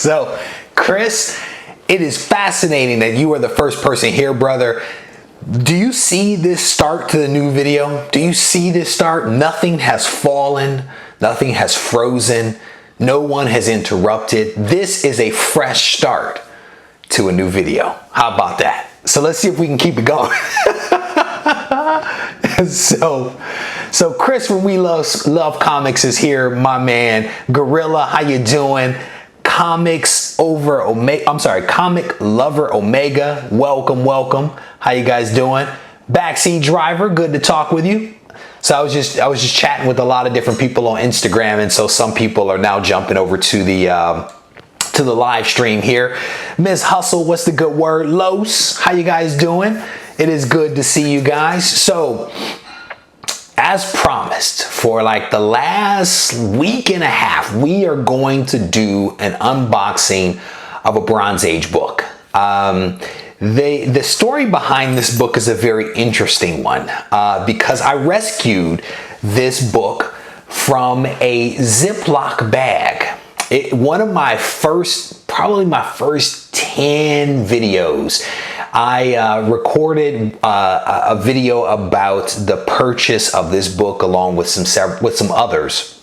So, Chris, it is fascinating that you are the first person here, brother. Do you see this start to the new video? Do you see this start? Nothing has fallen. Nothing has frozen. No one has interrupted. This is a fresh start to a new video. How about that? So let's see if we can keep it going. So Chris from We Love Comics is here, my man. Gorilla, how you doing? Comic Lover Omega, welcome. How you guys doing? Backseat Driver, good to talk with you. So I was just chatting with a lot of different people on Instagram, and so some people are now jumping over to the live stream here. Ms. Hustle, what's the good word? Los, how you guys doing? It is good to see you guys. So, as promised, for like the last week and a half, we are going to do an unboxing of a Bronze Age book. The story behind this book is a very interesting one because I rescued this book from a Ziploc bag. One of my probably my first 10 videos, I recorded a video about the purchase of this book along with some others.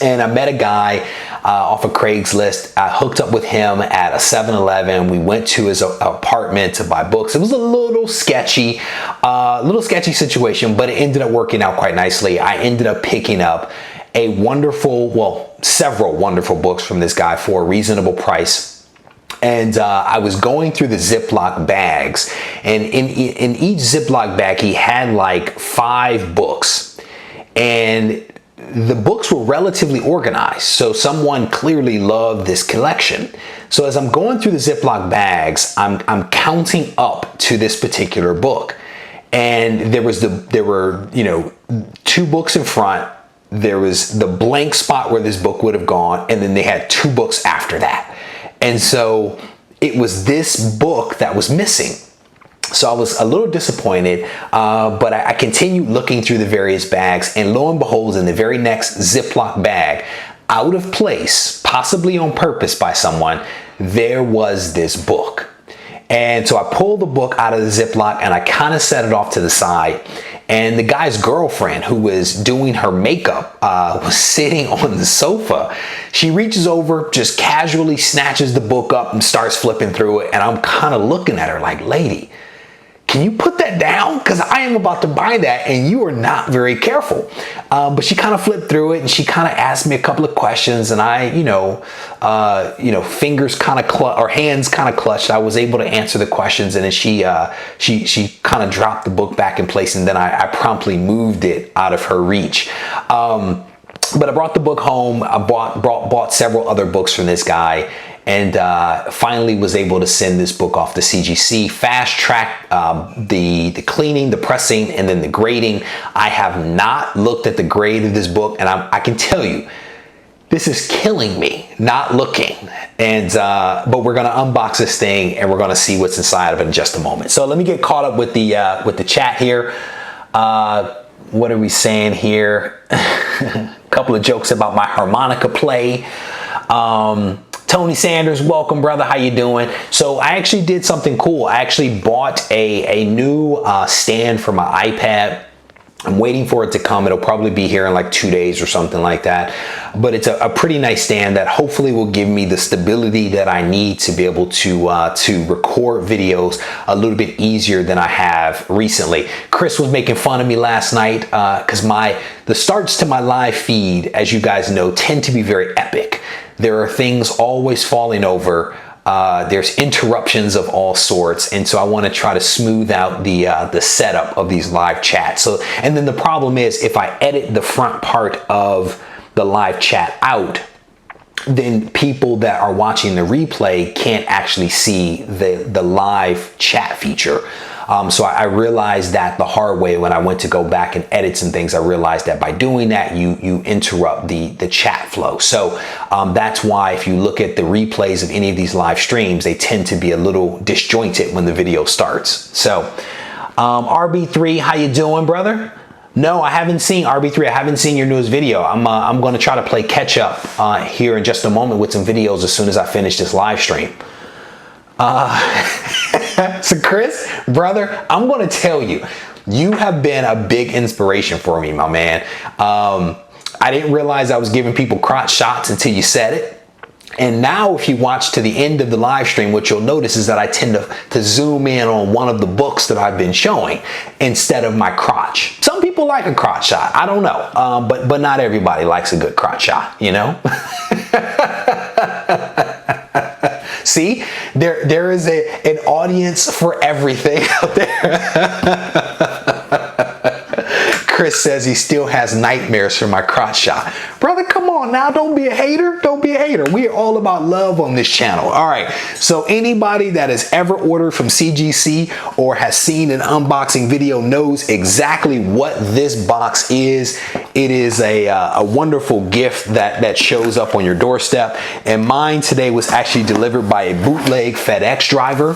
And I met a guy off of Craigslist. I hooked up with him at a 7-Eleven. We went to his apartment to buy books. It was a little sketchy situation, but it ended up working out quite nicely. I ended up picking up several wonderful books from this guy for a reasonable price. And I was going through the Ziploc bags, and in each Ziploc bag, he had like 5 books, and the books were relatively organized. So someone clearly loved this collection. So as I'm going through the Ziploc bags, I'm counting up to this particular book, and there were 2 books in front. There was the blank spot where this book would have gone, and then they had 2 books after that. And so it was this book that was missing. So I was a little disappointed, but I continued looking through the various bags, and lo and behold, in the very next Ziploc bag, out of place, possibly on purpose by someone, there was this book. And so I pulled the book out of the Ziploc and I kind of set it off to the side. And the guy's girlfriend, who was doing her makeup, was sitting on the sofa. She reaches over, just casually snatches the book up and starts flipping through it. And I'm kind of looking at her like, lady, can you put that down? Because I am about to buy that and you are not very careful. But she kind of flipped through it and she kind of asked me a couple of questions, and I, fingers kind of or hands kind of clutched. I was able to answer the questions, and then she kind of dropped the book back in place, and then I promptly moved it out of her reach. But I brought the book home. I bought several other books from this guy, and finally was able to send this book off to CGC, fast track the cleaning, the pressing, and then the grading. I have not looked at the grade of this book, and I can tell you, this is killing me not looking. And but we're gonna unbox this thing, and we're gonna see what's inside of it in just a moment. So let me get caught up with the chat here. What are we saying here? A couple of jokes about my harmonica play. Tony Sanders, welcome, brother. How you doing? So I actually did something cool. I actually bought a new stand for my iPad. I'm waiting for it to come. It'll probably be here in like 2 days or something like that. But it's a pretty nice stand that hopefully will give me the stability that I need to be able to record videos a little bit easier than I have recently. Chris was making fun of me last night because the starts to my live feed, as you guys know, tend to be very epic. There are things always falling over. There's interruptions of all sorts, and so I want to try to smooth out the setup of these live chats. So, and then the problem is, if I edit the front part of the live chat out, then people that are watching the replay can't actually see the live chat feature. So I realized that the hard way when I went to go back and edit some things. I realized that by doing that, you interrupt the chat flow. So that's why if you look at the replays of any of these live streams, they tend to be a little disjointed when the video starts. So RB3, how you doing, brother? No, I haven't seen RB3. I haven't seen your newest video. I'm going to try to play catch up here in just a moment with some videos as soon as I finish this live stream. So Chris, brother, I'm going to tell you, you have been a big inspiration for me, my man. I didn't realize I was giving people crotch shots until you said it. And now if you watch to the end of the live stream, what you'll notice is that I tend to zoom in on one of the books that I've been showing instead of my crotch. Some people like a crotch shot. I don't know. But not everybody likes a good crotch shot, you know? See, there is an audience for everything out there. Chris says he still has nightmares from my crotch shot. Brother, come on now. Don't be a hater. Don't be a hater. We are all about love on this channel. All right. So anybody that has ever ordered from CGC or has seen an unboxing video knows exactly what this box is. It is a wonderful gift that shows up on your doorstep. And mine today was actually delivered by a bootleg FedEx driver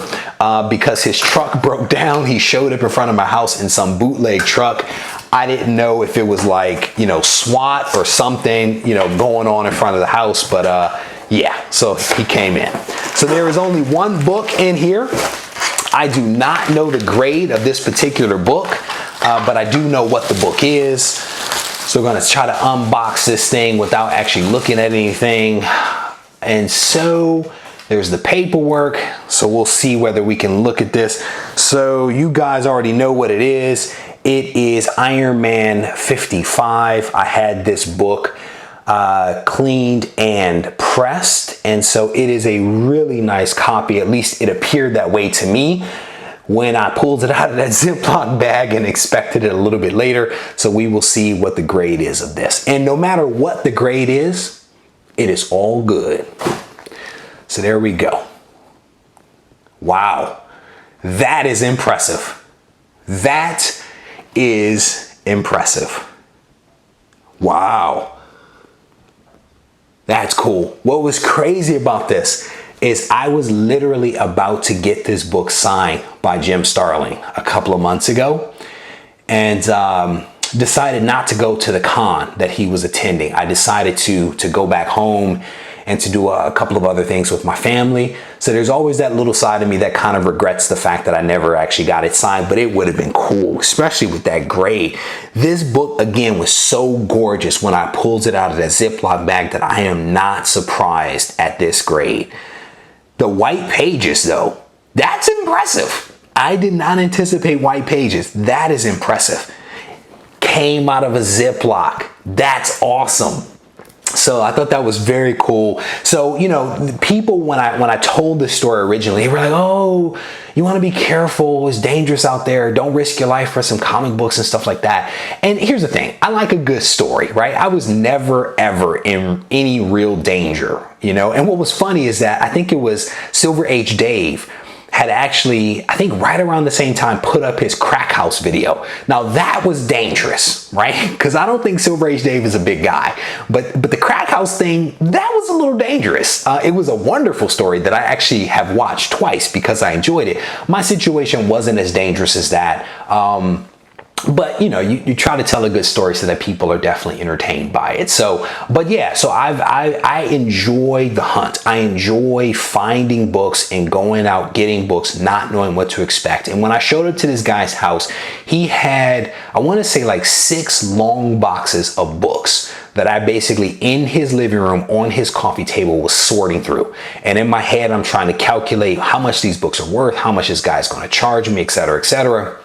because his truck broke down. He showed up in front of my house in some bootleg truck. I didn't know if it was like, you know, SWAT or something, you know, going on in front of the house, but yeah, so he came in. So there is only one book in here. I do not know the grade of this particular book, but I do know what the book is. So we're gonna try to unbox this thing without actually looking at anything. And so there's the paperwork. So we'll see whether we can look at this. So you guys already know what it is. It is Iron Man 55. I had this book cleaned and pressed, and so it is a really nice copy. At least it appeared that way to me when I pulled it out of that Ziploc bag and expected it a little bit later. So we will see what the grade is of this. And no matter what the grade is, it is all good. So there we go. Wow, that is impressive. That is impressive. Wow. That's cool. What was crazy about this is I was literally about to get this book signed by Jim Starlin a couple of months ago and decided not to go to the con that he was attending. I decided to go back home and to do a couple of other things with my family. So there's always that little side of me that kind of regrets the fact that I never actually got it signed, but it would have been cool, especially with that grade. This book, again, was so gorgeous when I pulled it out of that Ziploc bag that I am not surprised at this grade. The white pages, though, that's impressive. I did not anticipate white pages. That is impressive. Came out of a Ziploc. That's awesome. So I thought that was very cool. So, you know, people, when I told this story originally, they were like, oh, you want to be careful. It's dangerous out there. Don't risk your life for some comic books and stuff like that. And here's the thing. I like a good story, right? I was never, ever in any real danger, you know? And what was funny is that I think it was Silver Age Dave had actually, I think right around the same time, put up his crack house video. Now that was dangerous, right? Because I don't think Silver Age Dave is a big guy, but the crack house thing, that was a little dangerous. It was a wonderful story that I actually have watched twice because I enjoyed it. My situation wasn't as dangerous as that. But you know, you try to tell a good story so that people are definitely entertained by it. So, but yeah, so I enjoy the hunt. I enjoy finding books and going out getting books, not knowing what to expect. And when I showed up to this guy's house, he had, I want to say like 6 long boxes of books that I basically in his living room on his coffee table was sorting through. And in my head, I'm trying to calculate how much these books are worth, how much this guy's going to charge me, et cetera, et cetera.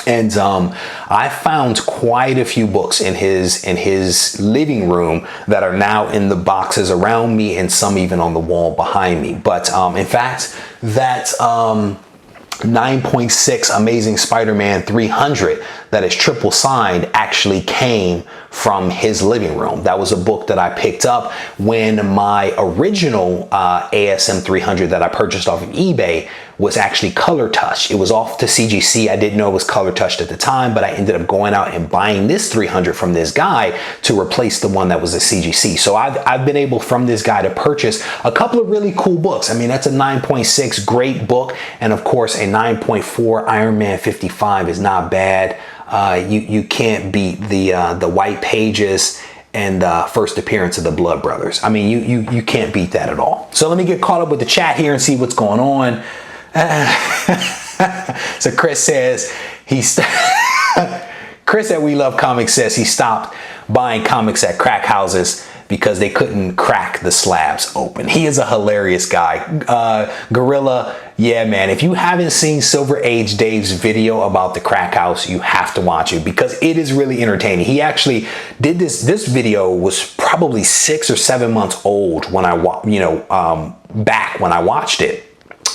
And I found quite a few books in his living room that are now in the boxes around me and some even on the wall behind me. But in fact, that 9.6 Amazing Spider-Man 300 that is triple signed actually came from his living room. That was a book that I picked up when my original ASM 300 that I purchased off of eBay was actually color touched. It was off to CGC. I didn't know it was color touched at the time, but I ended up going out and buying this 300 from this guy to replace the one that was a CGC. So I've been able from this guy to purchase a couple of really cool books. I mean, that's a 9.6 great book. And of course, a 9.4 Iron Man 55 is not bad. you can't beat the White Pages and the first appearance of the Blood Brothers. I mean, you can't beat that at all. So let me get caught up with the chat here and see what's going on. So Chris says Chris at We Love Comics says he stopped buying comics at crack houses because they couldn't crack the slabs open. He is a hilarious guy. Gorilla, yeah, man, if you haven't seen Silver Age Dave's video about the crack house, you have to watch it because it is really entertaining. He actually did this video was probably 6 or 7 months old when back when I watched it.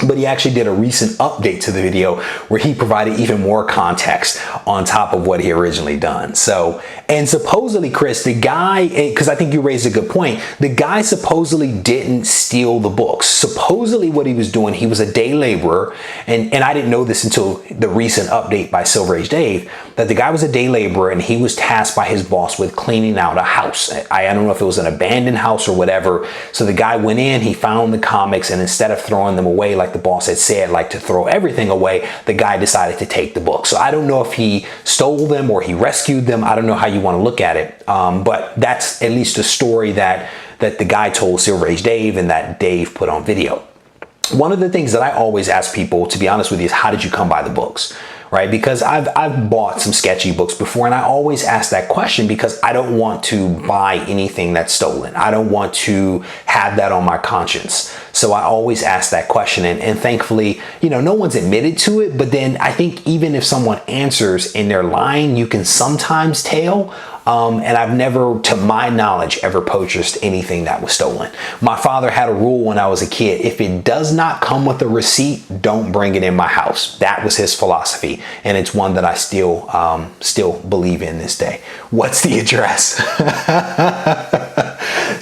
But he actually did a recent update to the video where he provided even more context on top of what he originally done. So, and supposedly, Chris, the guy, because I think you raised a good point, the guy supposedly didn't steal the books. Supposedly what he was doing, he was a day laborer, and I didn't know this until the recent update by Silver Age Dave, that the guy was a day laborer and he was tasked by his boss with cleaning out a house. I don't know if it was an abandoned house or whatever. So the guy went in, he found the comics, and instead of throwing them away like the boss had said, like to throw everything away, the guy decided to take the book. So I don't know if he stole them or he rescued them. I don't know how you want to look at it. But that's at least a story that the guy told Silver Age Dave and that Dave put on video. One of the things that I always ask people, to be honest with you, is how did you come by the books? Right? Because I've bought some sketchy books before, and I always ask that question because I don't want to buy anything that's stolen. I don't want to have that on my conscience. So I always ask that question, and thankfully, no one's admitted to it, but then I think even if someone answers and they're lying, you can sometimes tell. And I've never, to my knowledge, ever purchased anything that was stolen. My father had a rule when I was a kid: if it does not come with a receipt, don't bring it in my house. That was his philosophy, and it's one that I still believe in this day. What's the address?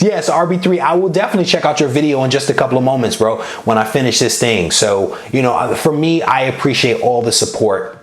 Yeah, so RB3, I will definitely check out your video in just a couple of moments, bro, when I finish this thing. So, for me, I appreciate all the support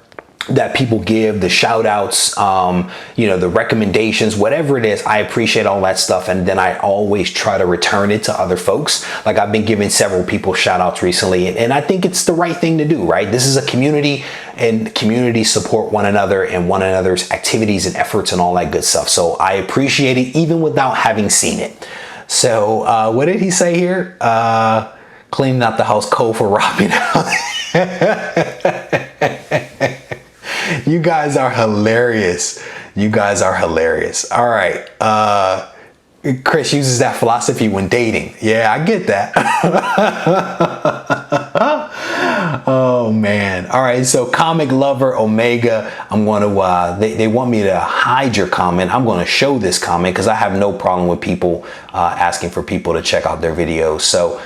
that people give, the shout outs, the recommendations, whatever it is. I appreciate all that stuff. And then I always try to return it to other folks. Like I've been giving several people shout outs recently, and I think it's the right thing to do, right? This is a community, and communities support one another and one another's activities and efforts and all that good stuff. So I appreciate it even without having seen it. So what did he say here? Cleaning out the house cold for robbing out. You guys are hilarious. You guys are hilarious. All right. Chris uses that philosophy when dating. Yeah, I get that. Oh man. All right. So Comic Lover Omega, I'm going to, they want me to hide your comment. I'm going to show this comment because I have no problem with people asking for people to check out their videos. So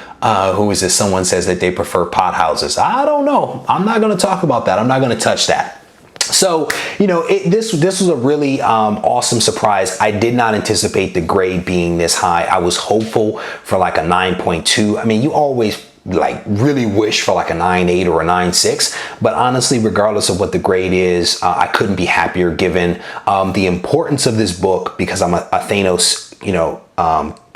who is this? Someone says that they prefer pot houses. I don't know. I'm not going to talk about that. I'm not going to touch that. So, this was a really awesome surprise. I did not anticipate the grade being this high. I was hopeful for like a 9.2. I mean, you always really wish for like a 9.8 or a 9.6, but honestly, regardless of what the grade is, I couldn't be happier given the importance of this book, because I'm a Thanos,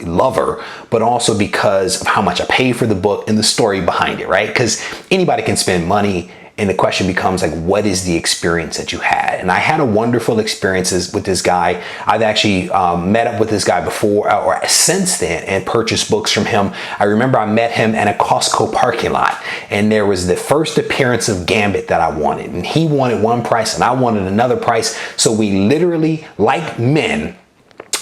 lover, but also because of how much I paid for the book and the story behind it, right? Because anybody can spend money. And the question becomes like, what is the experience that you had? And I had a wonderful experiences with this guy. I've actually met up with this guy before or since then and purchased books from him. I remember I met him at a Costco parking lot, and there was the first appearance of Gambit that I wanted. And he wanted one price and I wanted another price. So we literally, like men,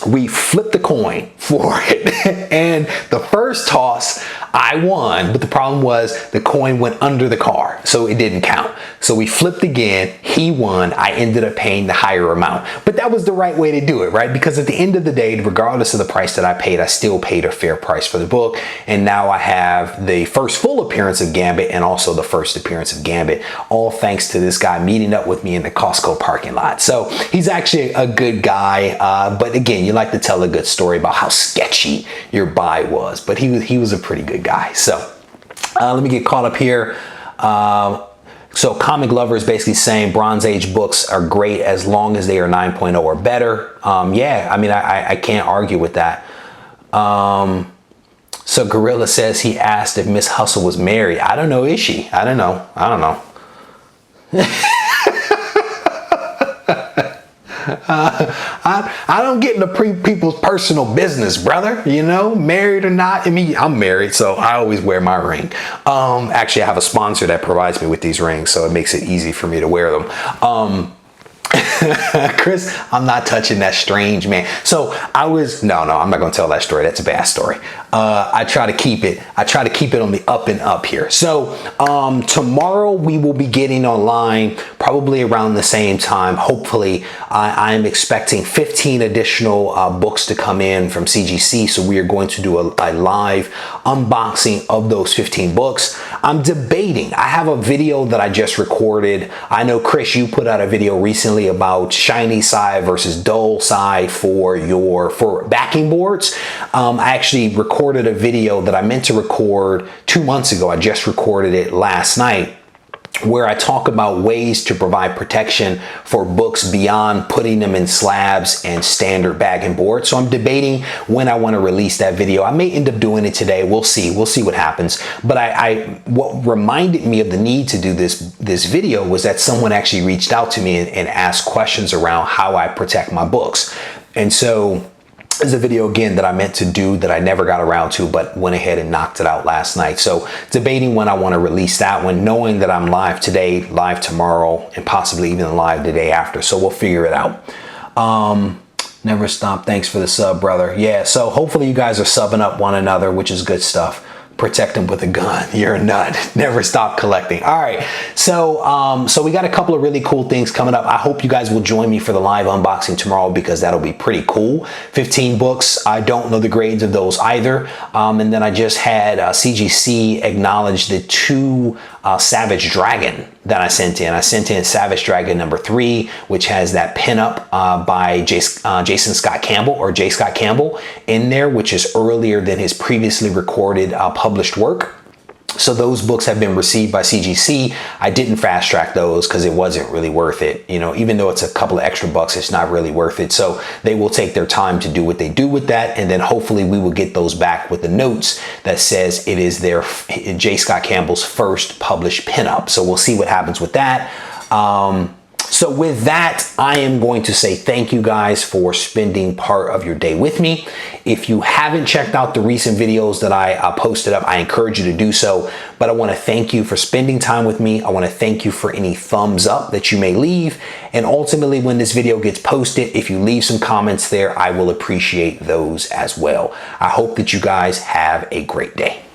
we flipped the coin for it. And the first toss, I won, but the problem was the coin went under the car, so it didn't count. So we flipped again, he won, I ended up paying the higher amount. But that was the right way to do it, right? Because at the end of the day, regardless of the price that I paid, I still paid a fair price for the book. And now I have the first full appearance of Gambit and also the first appearance of Gambit, all thanks to this guy meeting up with me in the Costco parking lot. So he's actually a good guy, but again, you like to tell a good story about how sketchy your buy was, but he was a pretty good guy. So let me get caught up here. So Comic Lover is basically saying Bronze Age books are great as long as they are 9.0 or better. Yeah, I mean, I can't argue with that. So Gorilla says he asked if Miss Hustle was married. I don't know, is she? I don't know. I don't get into people's personal business, brother. You know, married or not. I mean, I'm married, so I always wear my ring. Actually, I have a sponsor that provides me with these rings, so it makes it easy for me to wear them. Chris, I'm not touching that strange man. So I was, no, I'm not going to tell that story. That's a bad story. I try to keep it on the up and up here. So tomorrow we will be getting online probably around the same time. Hopefully I'm expecting 15 additional books to come in from CGC. So we are going to do a live unboxing of those 15 books. I'm debating. I have a video that I just recorded. I know, Chris, you put out a video recently about shiny side versus dull side for backing boards. I actually recorded a video that I meant to record 2 months ago. I just recorded it last night, where I talk about ways to provide protection for books beyond putting them in slabs and standard bagging boards. So I'm debating when I want to release that video. I may end up doing it today. We'll see what happens. But what reminded me of the need to do this video was that someone actually reached out to me and asked questions around how I protect my books. And so there's a video again that I meant to do that I never got around to, but went ahead and knocked it out last night. So debating when I want to release that one, knowing that I'm live today, live tomorrow, and possibly even live the day after. So we'll figure it out. Never stop. Thanks for the sub, brother. Yeah, so hopefully you guys are subbing up one another, which is good stuff. Protect them with a gun. You're a nut. Never stop collecting. All right. So we got a couple of really cool things coming up. I hope you guys will join me for the live unboxing tomorrow, because that'll be pretty cool. 15 books. I don't know the grades of those either. And then I just had CGC acknowledge the 2 Savage Dragon that I sent in. I sent in Savage Dragon number 3, which has that pinup by Jason Scott Campbell, or J. Scott Campbell, in there, which is earlier than his previously recorded published work. So those books have been received by CGC. I didn't fast track those because it wasn't really worth it. You know, even though it's a couple of extra bucks, it's not really worth it. So they will take their time to do what they do with that. And then hopefully we will get those back with the notes that says it is their J. Scott Campbell's first published pinup. So we'll see what happens with that. So with that, I am going to say thank you guys for spending part of your day with me. If you haven't checked out the recent videos that I posted up, I encourage you to do so. But I want to thank you for spending time with me. I want to thank you for any thumbs up that you may leave. And ultimately, when this video gets posted, if you leave some comments there, I will appreciate those as well. I hope that you guys have a great day.